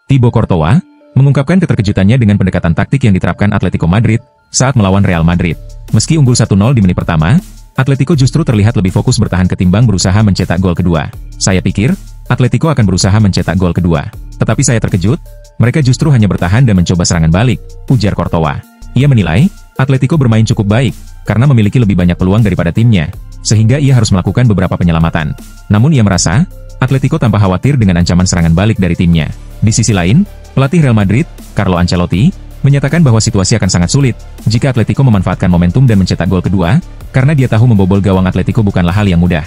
Thibaut Courtois mengungkapkan keterkejutannya dengan pendekatan taktik yang diterapkan Atletico Madrid saat melawan Real Madrid. Meski unggul 1-0 di menit pertama, Atletico justru terlihat lebih fokus bertahan ketimbang berusaha mencetak gol kedua. Saya pikir, Atletico akan berusaha mencetak gol kedua. Tetapi saya terkejut, mereka justru hanya bertahan dan mencoba serangan balik, ujar Courtois. Ia menilai, Atletico bermain cukup baik, karena memiliki lebih banyak peluang daripada timnya, sehingga ia harus melakukan beberapa penyelamatan. Namun ia merasa, Atletico tanpa khawatir dengan ancaman serangan balik dari timnya. Di sisi lain, pelatih Real Madrid, Carlo Ancelotti, menyatakan bahwa situasi akan sangat sulit jika Atletico memanfaatkan momentum dan mencetak gol kedua, karena dia tahu membobol gawang Atletico bukanlah hal yang mudah.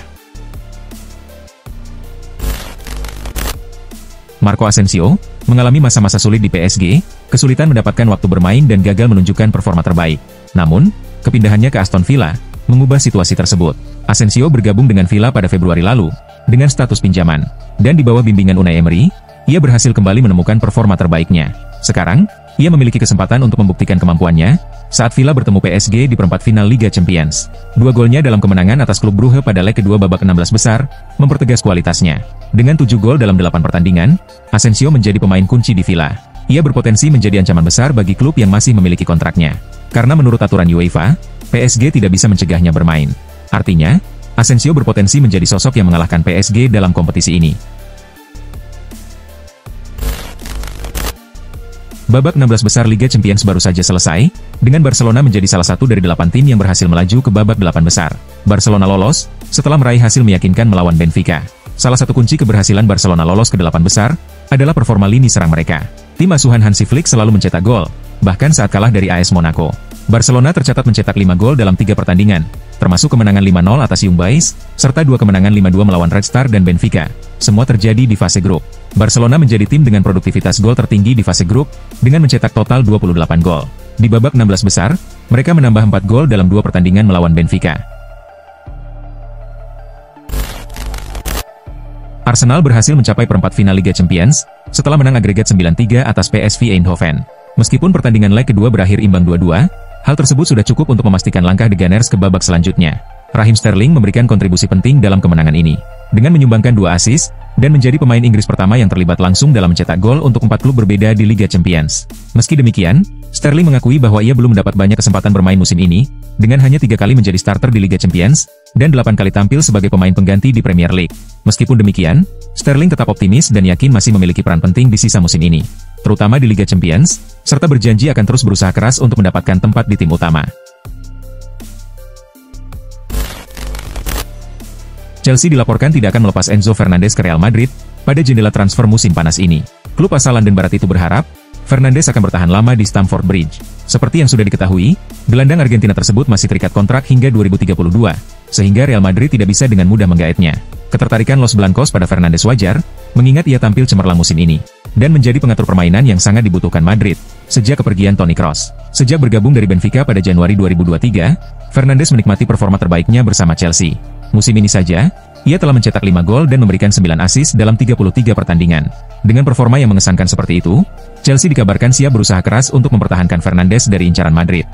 Marco Asensio mengalami masa-masa sulit di PSG, kesulitan mendapatkan waktu bermain dan gagal menunjukkan performa terbaik. Namun, kepindahannya ke Aston Villa mengubah situasi tersebut. Asensio bergabung dengan Villa pada Februari lalu dengan status pinjaman, dan di bawah bimbingan Unai Emery, ia berhasil kembali menemukan performa terbaiknya. Sekarang, ia memiliki kesempatan untuk membuktikan kemampuannya saat Villa bertemu PSG di perempat final Liga Champions. 2 golnya dalam kemenangan atas klub Brugge pada leg kedua babak 16 besar mempertegas kualitasnya. Dengan 7 gol dalam 8 pertandingan, Asensio menjadi pemain kunci di Villa. Ia berpotensi menjadi ancaman besar bagi klub yang masih memiliki kontraknya. Karena menurut aturan UEFA, PSG tidak bisa mencegahnya bermain. Artinya, Asensio berpotensi menjadi sosok yang mengalahkan PSG dalam kompetisi ini. Babak 16 besar Liga Champions baru saja selesai, dengan Barcelona menjadi salah satu dari 8 tim yang berhasil melaju ke babak 8 besar. Barcelona lolos setelah meraih hasil meyakinkan melawan Benfica. Salah satu kunci keberhasilan Barcelona lolos ke 8 besar adalah performa lini serang mereka. Tim asuhan Hansi Flick selalu mencetak gol, bahkan saat kalah dari AS Monaco. Barcelona tercatat mencetak 5 gol dalam 3 pertandingan, termasuk kemenangan 5-0 atas Young Boys, serta 2 kemenangan 5-2 melawan Red Star dan Benfica. Semua terjadi di fase grup. Barcelona menjadi tim dengan produktivitas gol tertinggi di fase grup, dengan mencetak total 28 gol. Di babak 16 besar, mereka menambah 4 gol dalam 2 pertandingan melawan Benfica. Arsenal berhasil mencapai perempat final Liga Champions, setelah menang agregat 9-3 atas PSV Eindhoven. Meskipun pertandingan leg kedua berakhir imbang 2-2, hal tersebut sudah cukup untuk memastikan langkah The Gunners ke babak selanjutnya. Raheem Sterling memberikan kontribusi penting dalam kemenangan ini, dengan menyumbangkan 2 assist, dan menjadi pemain Inggris pertama yang terlibat langsung dalam mencetak gol untuk 4 klub berbeda di Liga Champions. Meski demikian, Sterling mengakui bahwa ia belum mendapat banyak kesempatan bermain musim ini, dengan hanya 3 kali menjadi starter di Liga Champions, dan 8 kali tampil sebagai pemain pengganti di Premier League. Meskipun demikian, Sterling tetap optimis dan yakin masih memiliki peran penting di sisa musim ini, terutama di Liga Champions, serta berjanji akan terus berusaha keras untuk mendapatkan tempat di tim utama. Chelsea dilaporkan tidak akan melepas Enzo Fernandez ke Real Madrid pada jendela transfer musim panas ini. Klub asal London Barat itu berharap Fernandes akan bertahan lama di Stamford Bridge. Seperti yang sudah diketahui, gelandang Argentina tersebut masih terikat kontrak hingga 2032, sehingga Real Madrid tidak bisa dengan mudah menggaetnya. Ketertarikan Los Blancos pada Fernandes wajar, mengingat ia tampil cemerlang musim ini, dan menjadi pengatur permainan yang sangat dibutuhkan Madrid sejak kepergian Toni Kroos. Sejak bergabung dari Benfica pada Januari 2023, Fernandes menikmati performa terbaiknya bersama Chelsea. Musim ini saja, ia telah mencetak 5 gol dan memberikan 9 assist dalam 33 pertandingan. Dengan performa yang mengesankan seperti itu, Chelsea dikabarkan siap berusaha keras untuk mempertahankan Fernandes dari incaran Madrid.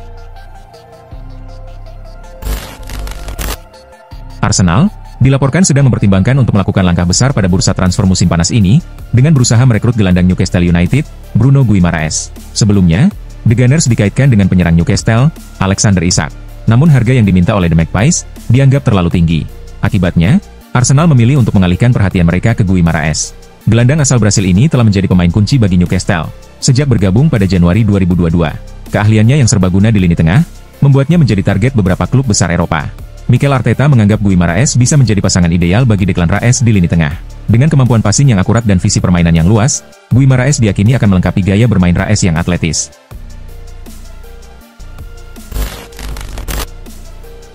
Arsenal dilaporkan sedang mempertimbangkan untuk melakukan langkah besar pada bursa transfer musim panas ini, dengan berusaha merekrut gelandang Newcastle United, Bruno Guimaraes. Sebelumnya, The Gunners dikaitkan dengan penyerang Newcastle, Alexander Isak. Namun harga yang diminta oleh The Magpies dianggap terlalu tinggi. Akibatnya, Arsenal memilih untuk mengalihkan perhatian mereka ke Guimaraes. Gelandang asal Brasil ini telah menjadi pemain kunci bagi Newcastle sejak bergabung pada Januari 2022. Keahliannya yang serbaguna di lini tengah membuatnya menjadi target beberapa klub besar Eropa. Mikel Arteta menganggap Guimaraes bisa menjadi pasangan ideal bagi Declan Rice di lini tengah. Dengan kemampuan passing yang akurat dan visi permainan yang luas, Guimaraes diyakini akan melengkapi gaya bermain Rice yang atletis.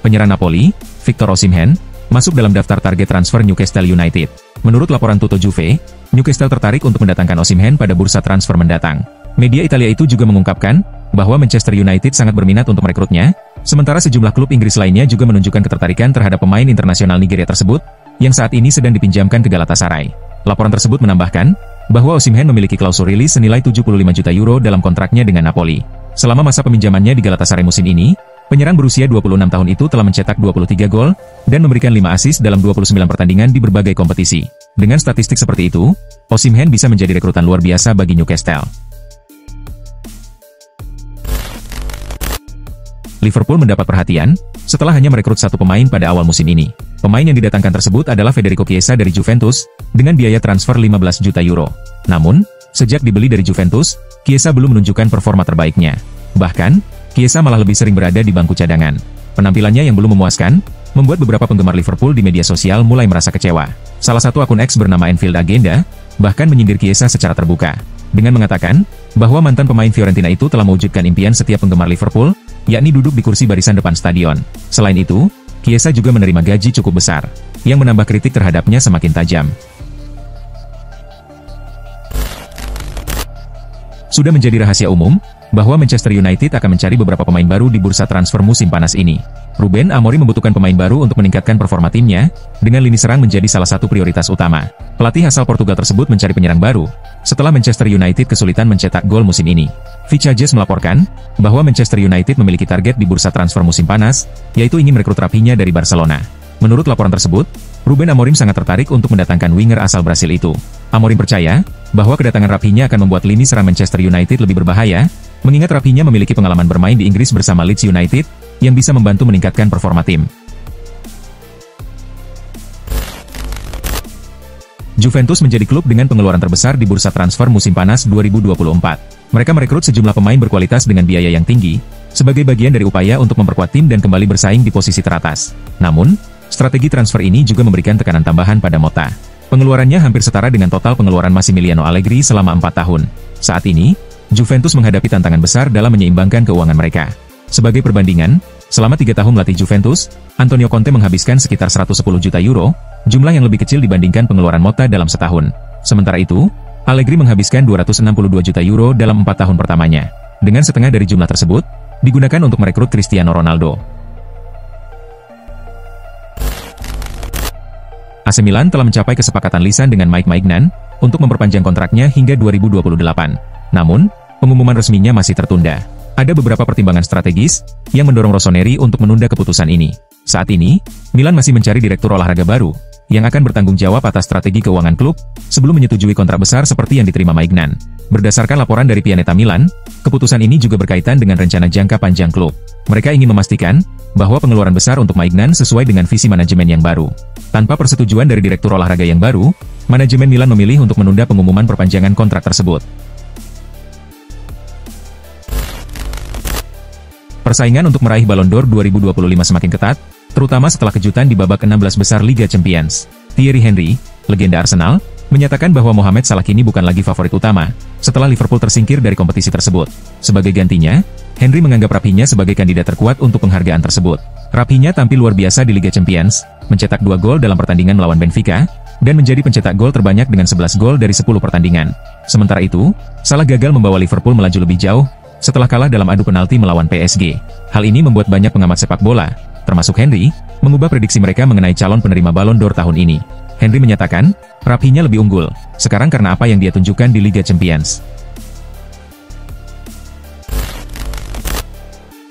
Penyerang Napoli, Victor Osimhen, masuk dalam daftar target transfer Newcastle United. Menurut laporan Tutto Juve, Newcastle tertarik untuk mendatangkan Osimhen pada bursa transfer mendatang. Media Italia itu juga mengungkapkan bahwa Manchester United sangat berminat untuk merekrutnya, sementara sejumlah klub Inggris lainnya juga menunjukkan ketertarikan terhadap pemain internasional Nigeria tersebut, yang saat ini sedang dipinjamkan ke Galatasaray. Laporan tersebut menambahkan bahwa Osimhen memiliki klausul rilis senilai 75 juta euro dalam kontraknya dengan Napoli. Selama masa peminjamannya di Galatasaray musim ini, Penyerang berusia 26 tahun itu telah mencetak 23 gol, dan memberikan 5 assist dalam 29 pertandingan di berbagai kompetisi. Dengan statistik seperti itu, Osimhen bisa menjadi rekrutan luar biasa bagi Newcastle. Liverpool mendapat perhatian, setelah hanya merekrut satu pemain pada awal musim ini. Pemain yang didatangkan tersebut adalah Federico Chiesa dari Juventus, dengan biaya transfer 15 juta euro. Namun, sejak dibeli dari Juventus, Chiesa belum menunjukkan performa terbaiknya. Bahkan, Chiesa malah lebih sering berada di bangku cadangan. Penampilannya yang belum memuaskan, membuat beberapa penggemar Liverpool di media sosial mulai merasa kecewa. Salah satu akun X bernama Anfield Agenda, bahkan menyindir Chiesa secara terbuka, dengan mengatakan, bahwa mantan pemain Fiorentina itu telah mewujudkan impian setiap penggemar Liverpool, yakni duduk di kursi barisan depan stadion. Selain itu, Chiesa juga menerima gaji cukup besar, yang menambah kritik terhadapnya semakin tajam. Sudah menjadi rahasia umum, bahwa Manchester United akan mencari beberapa pemain baru di bursa transfer musim panas ini. Ruben Amorim membutuhkan pemain baru untuk meningkatkan performa timnya, dengan lini serang menjadi salah satu prioritas utama. Pelatih asal Portugal tersebut mencari penyerang baru, setelah Manchester United kesulitan mencetak gol musim ini. Vicajes melaporkan, bahwa Manchester United memiliki target di bursa transfer musim panas, yaitu ingin merekrut Raphinha dari Barcelona. Menurut laporan tersebut, Ruben Amorim sangat tertarik untuk mendatangkan winger asal Brasil itu. Amorim percaya, bahwa kedatangan Raphinha akan membuat lini serang Manchester United lebih berbahaya, mengingat Raphinha memiliki pengalaman bermain di Inggris bersama Leeds United, yang bisa membantu meningkatkan performa tim. Juventus menjadi klub dengan pengeluaran terbesar di bursa transfer musim panas 2024. Mereka merekrut sejumlah pemain berkualitas dengan biaya yang tinggi, sebagai bagian dari upaya untuk memperkuat tim dan kembali bersaing di posisi teratas. Namun, strategi transfer ini juga memberikan tekanan tambahan pada Motta. Pengeluarannya hampir setara dengan total pengeluaran Massimiliano Allegri selama 4 tahun. Saat ini, Juventus menghadapi tantangan besar dalam menyeimbangkan keuangan mereka. Sebagai perbandingan, selama 3 tahun melatih Juventus, Antonio Conte menghabiskan sekitar 110 juta euro, jumlah yang lebih kecil dibandingkan pengeluaran Motta dalam setahun. Sementara itu, Allegri menghabiskan 262 juta euro dalam 4 tahun pertamanya. Dengan setengah dari jumlah tersebut, digunakan untuk merekrut Cristiano Ronaldo. AC Milan telah mencapai kesepakatan lisan dengan Mike Maignan untuk memperpanjang kontraknya hingga 2028. Namun, pengumuman resminya masih tertunda. Ada beberapa pertimbangan strategis yang mendorong Rossoneri untuk menunda keputusan ini. Saat ini, Milan masih mencari direktur olahraga baru yang akan bertanggung jawab atas strategi keuangan klub sebelum menyetujui kontrak besar seperti yang diterima Maignan. Berdasarkan laporan dari Pianeta Milan, keputusan ini juga berkaitan dengan rencana jangka panjang klub. Mereka ingin memastikan bahwa pengeluaran besar untuk Maignan sesuai dengan visi manajemen yang baru. Tanpa persetujuan dari direktur olahraga yang baru, manajemen Milan memilih untuk menunda pengumuman perpanjangan kontrak tersebut. Persaingan untuk meraih Ballon d'Or 2025 semakin ketat, terutama setelah kejutan di babak 16 besar Liga Champions. Thierry Henry, legenda Arsenal, menyatakan bahwa Mohamed Salah kini bukan lagi favorit utama, setelah Liverpool tersingkir dari kompetisi tersebut. Sebagai gantinya, Henry menganggap Raphinha sebagai kandidat terkuat untuk penghargaan tersebut. Raphinha tampil luar biasa di Liga Champions, mencetak 2 gol dalam pertandingan melawan Benfica, dan menjadi pencetak gol terbanyak dengan 11 gol dari 10 pertandingan. Sementara itu, Salah gagal membawa Liverpool melaju lebih jauh, setelah kalah dalam adu penalti melawan PSG. Hal ini membuat banyak pengamat sepak bola, termasuk Henry, mengubah prediksi mereka mengenai calon penerima Ballon d'Or tahun ini. Henry menyatakan, Raphinha lebih unggul, sekarang karena apa yang dia tunjukkan di Liga Champions.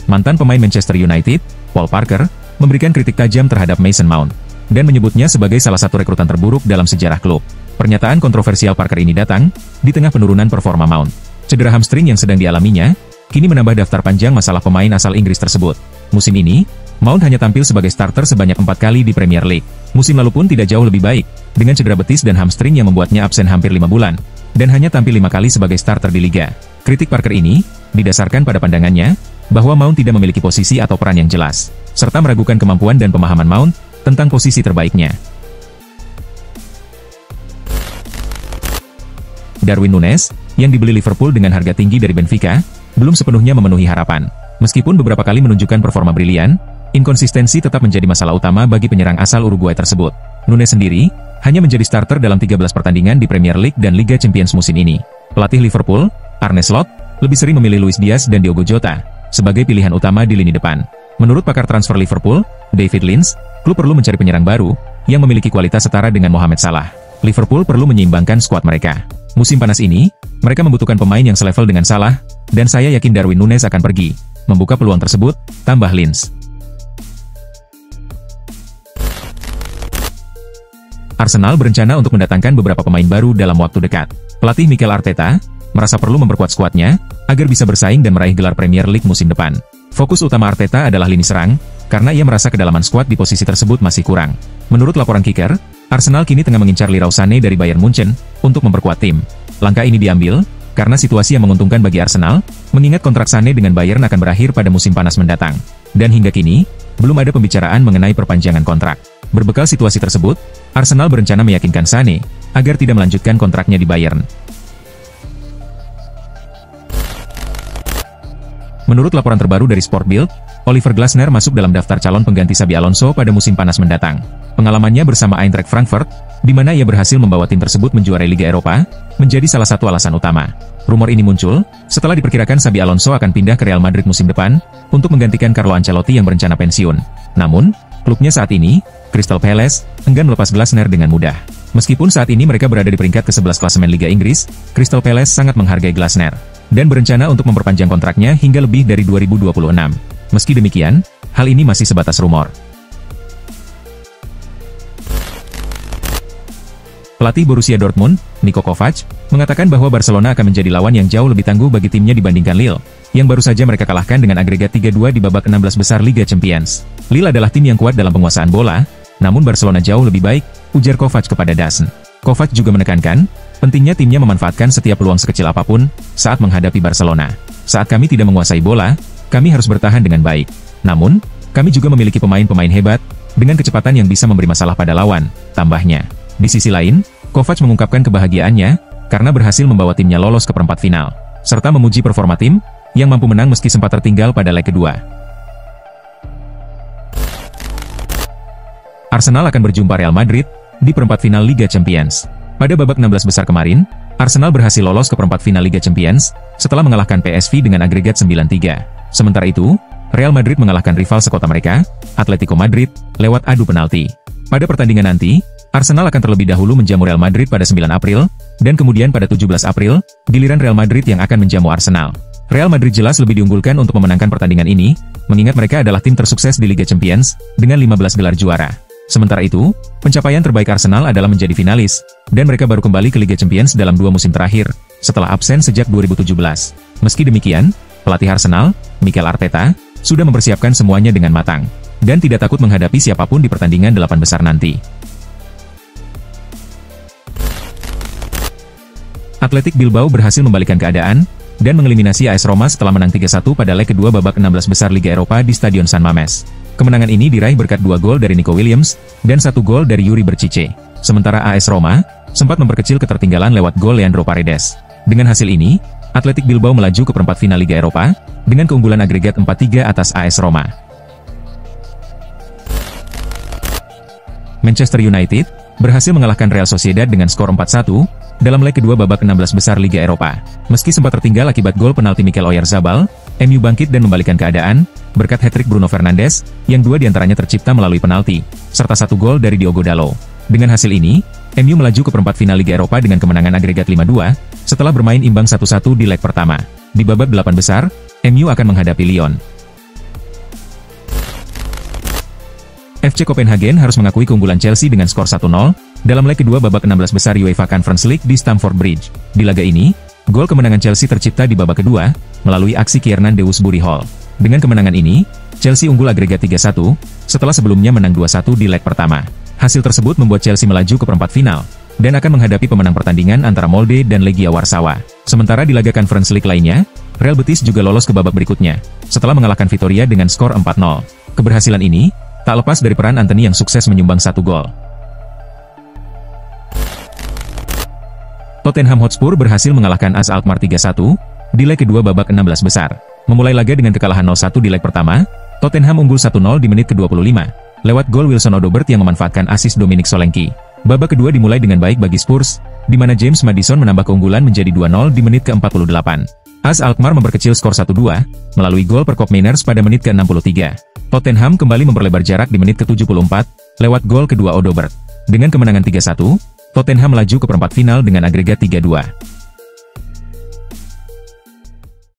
Mantan pemain Manchester United, Paul Parker, memberikan kritik tajam terhadap Mason Mount, dan menyebutnya sebagai salah satu rekrutan terburuk dalam sejarah klub. Pernyataan kontroversial Parker ini datang di tengah penurunan performa Mount. Cedera hamstring yang sedang dialaminya, kini menambah daftar panjang masalah pemain asal Inggris tersebut. Musim ini, Mount hanya tampil sebagai starter sebanyak 4 kali di Premier League. Musim lalu pun tidak jauh lebih baik, dengan cedera betis dan hamstring yang membuatnya absen hampir 5 bulan, dan hanya tampil 5 kali sebagai starter di Liga. Kritik Parker ini, didasarkan pada pandangannya, bahwa Mount tidak memiliki posisi atau peran yang jelas, serta meragukan kemampuan dan pemahaman Mount tentang posisi terbaiknya. Darwin Núñez, yang dibeli Liverpool dengan harga tinggi dari Benfica, belum sepenuhnya memenuhi harapan. Meskipun beberapa kali menunjukkan performa brilian, inkonsistensi tetap menjadi masalah utama bagi penyerang asal Uruguay tersebut. Núñez sendiri, hanya menjadi starter dalam 13 pertandingan di Premier League dan Liga Champions musim ini. Pelatih Liverpool, Arne Slot, lebih sering memilih Luis Diaz dan Diogo Jota sebagai pilihan utama di lini depan. Menurut pakar transfer Liverpool, David Lynch, klub perlu mencari penyerang baru, yang memiliki kualitas setara dengan Mohamed Salah. Liverpool perlu menyeimbangkan skuad mereka. Musim panas ini, mereka membutuhkan pemain yang selevel dengan Salah, dan saya yakin Darwin Núñez akan pergi. membuka peluang tersebut, tambah Linz. Arsenal berencana untuk mendatangkan beberapa pemain baru dalam waktu dekat. Pelatih Mikel Arteta merasa perlu memperkuat skuadnya agar bisa bersaing dan meraih gelar Premier League musim depan. Fokus utama Arteta adalah lini serang, karena ia merasa kedalaman skuad di posisi tersebut masih kurang. Menurut laporan Kicker, Arsenal kini tengah mengincar Leroy Sané dari Bayern Munchen untuk memperkuat tim. Langkah ini diambil karena situasi yang menguntungkan bagi Arsenal, mengingat kontrak Sané dengan Bayern akan berakhir pada musim panas mendatang. Dan hingga kini, belum ada pembicaraan mengenai perpanjangan kontrak. Berbekal situasi tersebut, Arsenal berencana meyakinkan Sané agar tidak melanjutkan kontraknya di Bayern. Menurut laporan terbaru dari Sport Bild, Oliver Glasner masuk dalam daftar calon pengganti Xabi Alonso pada musim panas mendatang. Pengalamannya bersama Eintracht Frankfurt, di mana ia berhasil membawa tim tersebut menjuarai Liga Eropa, menjadi salah satu alasan utama. Rumor ini muncul setelah diperkirakan Xabi Alonso akan pindah ke Real Madrid musim depan untuk menggantikan Carlo Ancelotti yang berencana pensiun. Namun, klubnya saat ini, Crystal Palace, enggan melepas Glasner dengan mudah. Meskipun saat ini mereka berada di peringkat ke-11 klasemen Liga Inggris, Crystal Palace sangat menghargai Glasner dan berencana untuk memperpanjang kontraknya hingga lebih dari 2026. Meski demikian, hal ini masih sebatas rumor. Pelatih Borussia Dortmund, Niko Kovac, mengatakan bahwa Barcelona akan menjadi lawan yang jauh lebih tangguh bagi timnya dibandingkan Lille, yang baru saja mereka kalahkan dengan agregat 3-2 di babak 16 besar Liga Champions. Lille adalah tim yang kuat dalam penguasaan bola, namun Barcelona jauh lebih baik, ujar Kovac kepada DAZN. Kovac juga menekankan, pentingnya timnya memanfaatkan setiap peluang sekecil apapun saat menghadapi Barcelona. Saat kami tidak menguasai bola, kami harus bertahan dengan baik. Namun, kami juga memiliki pemain-pemain hebat, dengan kecepatan yang bisa memberi masalah pada lawan, tambahnya. Di sisi lain, Kovac mengungkapkan kebahagiaannya, karena berhasil membawa timnya lolos ke perempat final, serta memuji performa tim, yang mampu menang meski sempat tertinggal pada leg kedua. Arsenal akan berjumpa Real Madrid, di perempat final Liga Champions. Pada babak 16 besar kemarin, Arsenal berhasil lolos ke perempat final Liga Champions, setelah mengalahkan PSV dengan agregat 9-3. Sementara itu, Real Madrid mengalahkan rival sekota mereka, Atletico Madrid, lewat adu penalti. Pada pertandingan nanti, Arsenal akan terlebih dahulu menjamu Real Madrid pada 9 April, dan kemudian pada 17 April, giliran Real Madrid yang akan menjamu Arsenal. Real Madrid jelas lebih diunggulkan untuk memenangkan pertandingan ini, mengingat mereka adalah tim tersukses di Liga Champions, dengan 15 gelar juara. Sementara itu, pencapaian terbaik Arsenal adalah menjadi finalis, dan mereka baru kembali ke Liga Champions dalam 2 musim terakhir, setelah absen sejak 2017. Meski demikian, pelatih Arsenal, Mikel Arteta, sudah mempersiapkan semuanya dengan matang, dan tidak takut menghadapi siapapun di pertandingan 8 besar nanti. Athletic Bilbao berhasil membalikkan keadaan, dan mengeliminasi AS Roma setelah menang 3-1 pada leg kedua babak 16 besar Liga Eropa di Stadion San Mamés. Kemenangan ini diraih berkat 2 gol dari Nico Williams, dan 1 gol dari Yuri Berchiche. Sementara AS Roma, sempat memperkecil ketertinggalan lewat gol Leandro Paredes. Dengan hasil ini, Athletic Bilbao melaju ke perempat final Liga Eropa, dengan keunggulan agregat 4-3 atas AS Roma. Manchester United berhasil mengalahkan Real Sociedad dengan skor 4-1, dalam leg kedua babak 16 besar Liga Eropa. Meski sempat tertinggal akibat gol penalti Mikel Oyarzabal, MU bangkit dan membalikkan keadaan, berkat hat-trick Bruno Fernandes, yang 2 diantaranya tercipta melalui penalti, serta 1 gol dari Diogo Dalot. Dengan hasil ini, MU melaju ke perempat final Liga Eropa dengan kemenangan agregat 5-2, setelah bermain imbang 1-1 di leg pertama. Di babak 8 besar, MU akan menghadapi Lyon. FC Copenhagen harus mengakui keunggulan Chelsea dengan skor 1-0, dalam leg kedua babak 16 besar UEFA Conference League di Stamford Bridge. Di laga ini, gol kemenangan Chelsea tercipta di babak kedua, melalui aksi Kiernan Dewsbury Hall. Dengan kemenangan ini, Chelsea unggul agregat 3-1, setelah sebelumnya menang 2-1 di leg pertama. Hasil tersebut membuat Chelsea melaju ke perempat final, dan akan menghadapi pemenang pertandingan antara Molde dan Legia Warsawa. Sementara di laga Conference League lainnya, Real Betis juga lolos ke babak berikutnya, setelah mengalahkan Vitoria dengan skor 4-0. Keberhasilan ini tak lepas dari peran Antony yang sukses menyumbang 1 gol. Tottenham Hotspur berhasil mengalahkan AS Alkmaar 3-1, di leg kedua babak 16 besar. Memulai laga dengan kekalahan 0-1 di leg pertama, Tottenham unggul 1-0 di menit ke-25, lewat gol Wilson Odobert yang memanfaatkan asis Dominic Solanke. Babak kedua dimulai dengan baik bagi Spurs, di mana James Maddison menambah keunggulan menjadi 2-0 di menit ke-48. AS Alkmaar memperkecil skor 1-2, melalui gol Perkop Mainers pada menit ke-63. Tottenham kembali memperlebar jarak di menit ke-74, lewat gol kedua Odobert. Dengan kemenangan 3-1, Tottenham melaju ke perempat final dengan agregat 3-2.